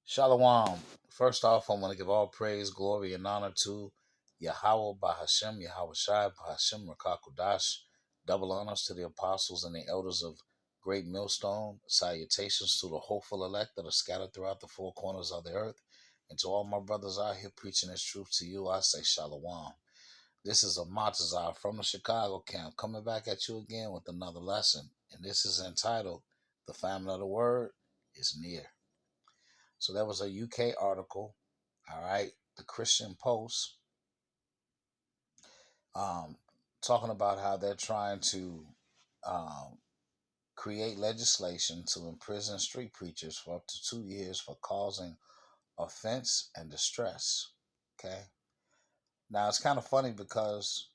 Shalom. First off, I want to give all praise, glory, and honor to Yahweh Bahashem, Yahweh Shai Bahashem Rakakudash. Double honors to the apostles and the elders of Great Millstone. Salutations to the hopeful elect that are scattered throughout the four corners of the earth. And to all my brothers out here preaching this truth to you, I say Shalom. This is a Matazar from the Chicago camp coming back at you again with another lesson. And this is entitled, The Famine of the Word is Near. So there was a UK article, all right, the Christian Post, talking about how they're trying to um, create legislation to imprison street preachers for up to 2 years for causing offense and distress. Okay. Now it's kind of funny because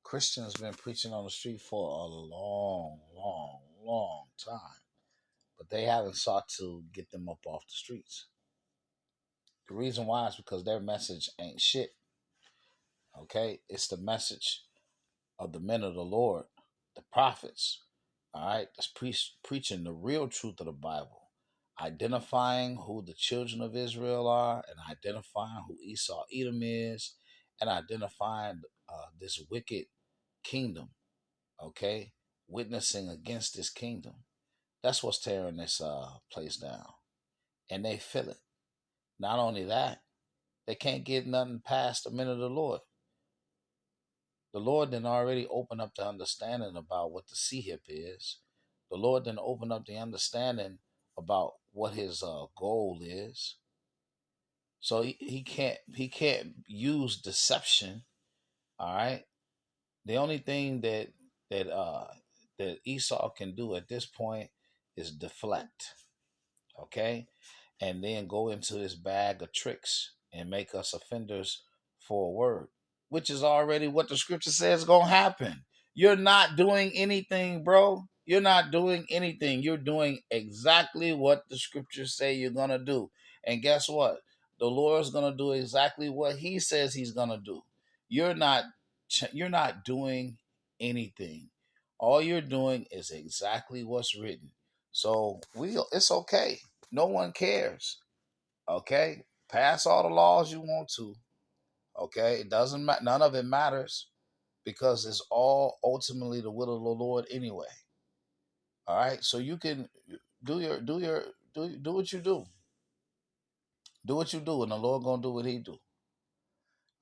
Christians been preaching on the street for a long time, but they haven't sought to get them up off the streets. The reason why is because their message ain't shit. Okay, it's the message of the men of the Lord, the prophets. All right, that's preaching the real truth of the Bible, identifying who the children of Israel are, and identifying who Esau Edom is, and identifying this wicked kingdom. Okay, witnessing against this kingdom. That's what's tearing this place down, and they feel it. Not only that, they can't get nothing past the men of the Lord. The Lord then already opened up the understanding about what the saith is. The Lord then opened up the understanding about what his goal is. So he can't use deception. All right. The only thing that uh that Esau can do at this point is deflect. Okay, and then go into his bag of tricks and make us offenders for a word, which is already what the scripture says is going to happen. You're not doing anything, bro. You're not doing anything. You're doing exactly what the scriptures say you're going to do. And guess what? The Lord's going to do exactly what he says he's going to do. You're not doing anything. All you're doing is exactly what's written. So it's okay. No one cares. Okay? Pass all the laws you want to. Okay? It doesn't matter. None of it matters because it's all ultimately the will of the Lord anyway. All right? So you can do what you do. Do what you do, and the Lord gonna do what he do.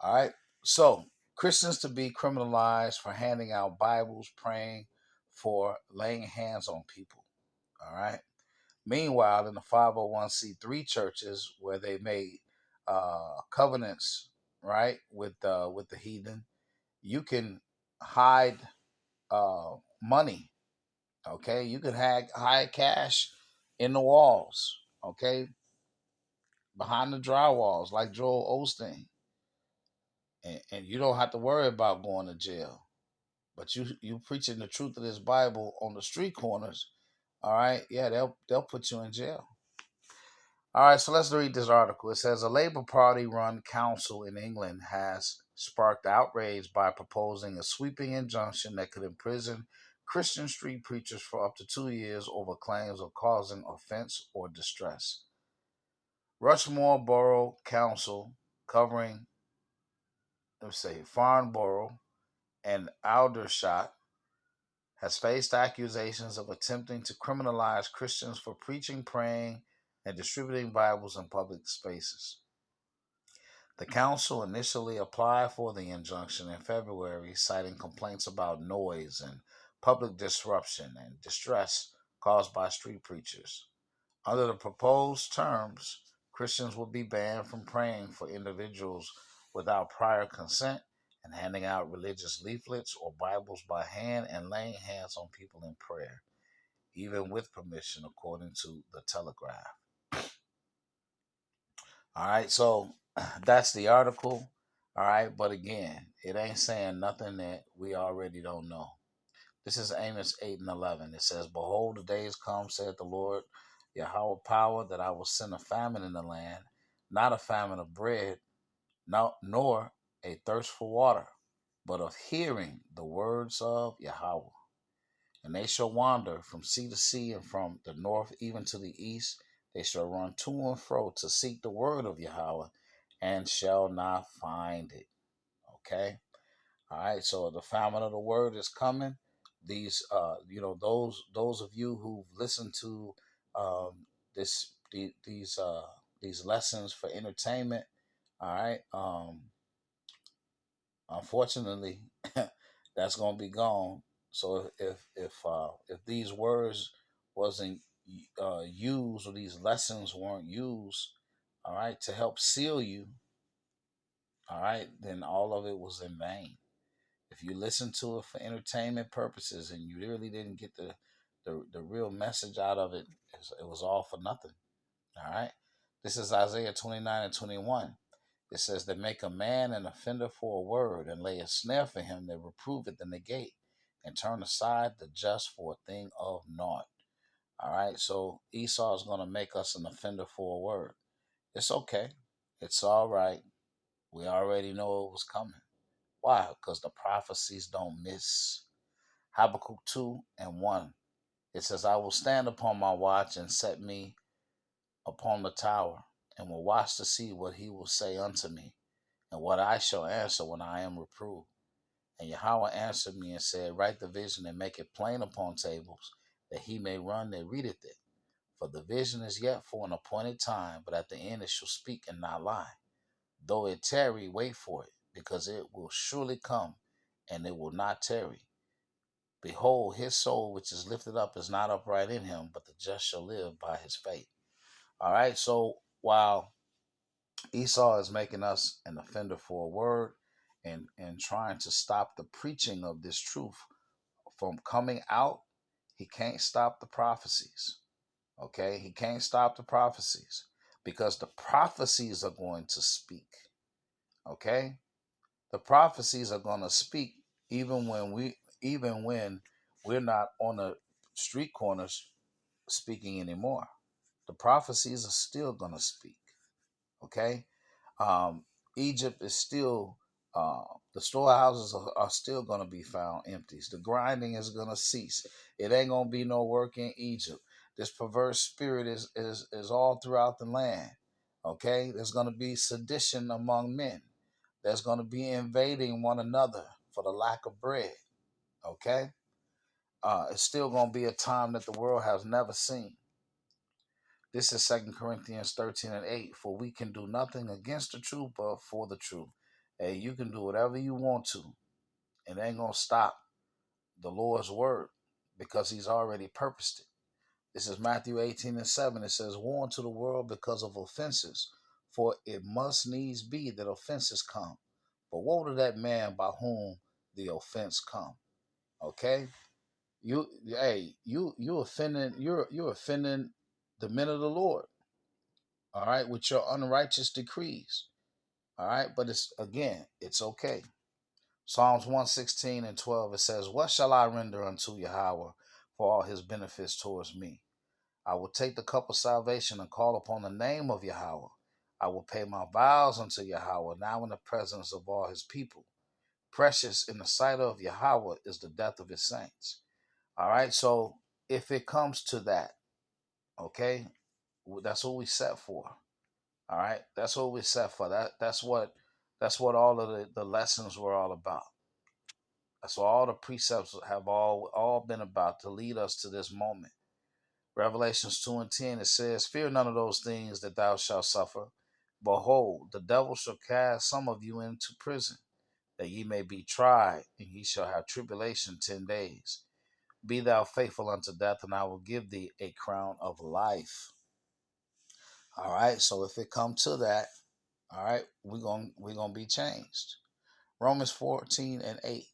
All right? So Christians to be criminalized for handing out Bibles, praying for laying hands on people. All right. Meanwhile, in the 501c3 churches where they made covenants, right, with the heathen, you can hide money. Okay, you can hide cash in the walls. Okay, behind the drywalls, like Joel Osteen, and you don't have to worry about going to jail. But you preaching the truth of this Bible on the street corners. All right, yeah, they'll put you in jail. All right, so let's read this article. It says a Labour Party run council in England has sparked outrage by proposing a sweeping injunction that could imprison Christian street preachers for up to 2 years over claims of causing offense or distress. Rushmore Borough Council, covering, Farnborough and Aldershot, has faced accusations of attempting to criminalize Christians for preaching, praying, and distributing Bibles in public spaces. The council initially applied for the injunction in February, citing complaints about noise and public disruption and distress caused by street preachers. Under the proposed terms, Christians will be banned from praying for individuals without prior consent and handing out religious leaflets or Bibles by hand and laying hands on people in prayer, even with permission, according to the Telegraph. All right, so that's the article. All right, but again, it ain't saying nothing that we already don't know. This is Amos 8 and 11. It says, Behold, the days come, saith the Lord, Yahweh power, that I will send a famine in the land, not a famine of bread, nor a thirst for water, but of hearing the words of Yahweh. And they shall wander from sea to sea and from the north even to the east. They shall run to and fro to seek the word of Yahweh and shall not find it. Okay? All right, so the famine of the word is coming. These, those of you who've listened to this, these lessons for entertainment. All right, unfortunately, that's gonna be gone. So if these words wasn't used, or these lessons weren't used, all right, to help seal you, all right, then all of it was in vain. If you listen to it for entertainment purposes and you really didn't get the real message out of it, it was all for nothing. All right. This is Isaiah 29 and 21. It says, "They make a man an offender for a word, and lay a snare for him that reproveth in the gate, and turn aside the just for a thing of naught." All right. So Esau is going to make us an offender for a word. It's okay. It's all right. We already know it was coming. Why? Because the prophecies don't miss. Habakkuk 2 and 1. It says, "I will stand upon my watch and set me upon the tower, and will watch to see what he will say unto me, and what I shall answer when I am reproved. And Yahweh answered me and said, Write the vision and make it plain upon tables, that he may run that readeth it. For the vision is yet for an appointed time, but at the end it shall speak and not lie. Though it tarry, wait for it, because it will surely come, and it will not tarry. Behold, his soul which is lifted up is not upright in him, but the just shall live by his faith." All right, so while Esau is making us an offender for a word, and trying to stop the preaching of this truth from coming out, he can't stop the prophecies. Okay, he can't stop the prophecies, because the prophecies are going to speak. Okay, the prophecies are going to speak even when we're not on the street corners speaking anymore. The prophecies are still going to speak. Okay, um, Egypt is still, the storehouses are still going to be found empty. The grinding is going to cease. It ain't going to be no work in Egypt. This perverse spirit is all throughout the land. Okay, there's going to be sedition among men. There's going to be invading one another for the lack of bread. Okay, it's still going to be a time that the world has never seen. This is 2 Corinthians 13 and 8. "For we can do nothing against the truth, but for the truth." Hey, you can do whatever you want to. It ain't going to stop the Lord's word, because he's already purposed it. This is Matthew 18 and 7. It says, "Woe unto the world because of offenses, for it must needs be that offenses come. But woe to that man by whom the offense come." Okay? You offending, you're offending the men of the Lord. All right, with your unrighteous decrees. All right, but it's okay. Psalms 116 and 12, it says, "What shall I render unto Yahweh for all his benefits towards me? I will take the cup of salvation and call upon the name of Yahweh. I will pay my vows unto Yahweh now in the presence of all his people. Precious in the sight of Yahweh is the death of his saints." All right, so if it comes to that, okay, that's what we set for. All right, that's what we set for. That's what all of the lessons were all about. That's what all the precepts have all been about, to lead us to this moment. Revelations 2 and 10, it says, "Fear none of those things that thou shalt suffer. Behold, the devil shall cast some of you into prison, that ye may be tried, and ye shall have tribulation 10 days. Be thou faithful unto death, and I will give thee a crown of life." All right, so if it come to that, all right, we're gonna be changed. Romans 14 and 8.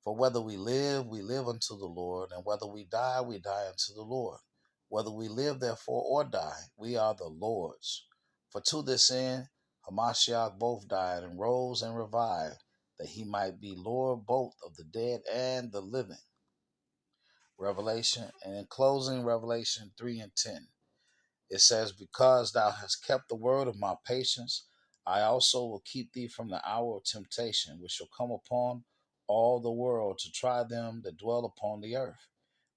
"For whether we live unto the Lord, and whether we die unto the Lord. Whether we live therefore or die, we are the Lord's. For to this end Hamashiach both died and rose and revived, that he might be Lord both of the dead and the living." Revelation, and in closing, Revelation 3 and 10. It says, "Because thou hast kept the word of my patience, I also will keep thee from the hour of temptation, which shall come upon all the world to try them that dwell upon the earth.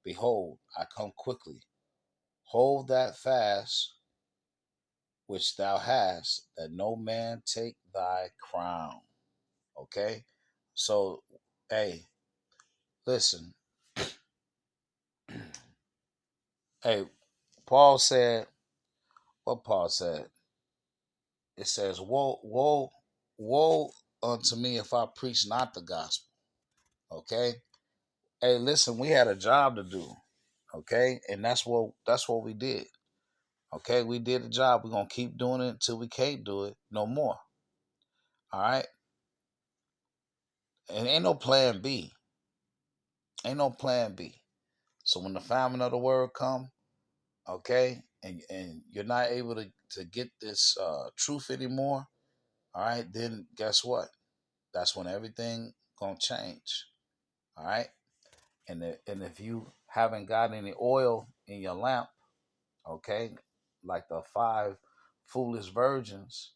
Behold, I come quickly. Hold that fast which thou hast, that no man take thy crown. Okay? So, hey, listen. Hey, Paul said, what Paul said? It says, woe, woe, woe unto me if I preach not the gospel. Okay? Hey, listen, we had a job to do. Okay? And that's what we did. Okay, we did the job. We're gonna keep doing it until we can't do it no more. All right? And ain't no plan B. Ain't no plan B. So when the famine of the word come, okay, and you're not able to get this truth anymore, all right, then guess what? That's when everything gonna change. All right? And if you haven't got any oil in your lamp, okay, like the five foolish virgins,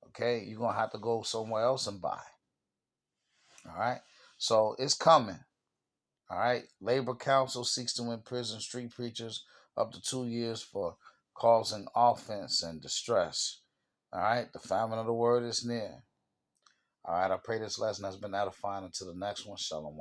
okay, you're gonna have to go somewhere else and buy. All right. So it's coming. All right. Labor Council seeks to imprison street preachers up to 2 years for causing offense and distress. All right. The famine of the word is near. All right. I pray this lesson has been edifying. Until the next one. Shalom.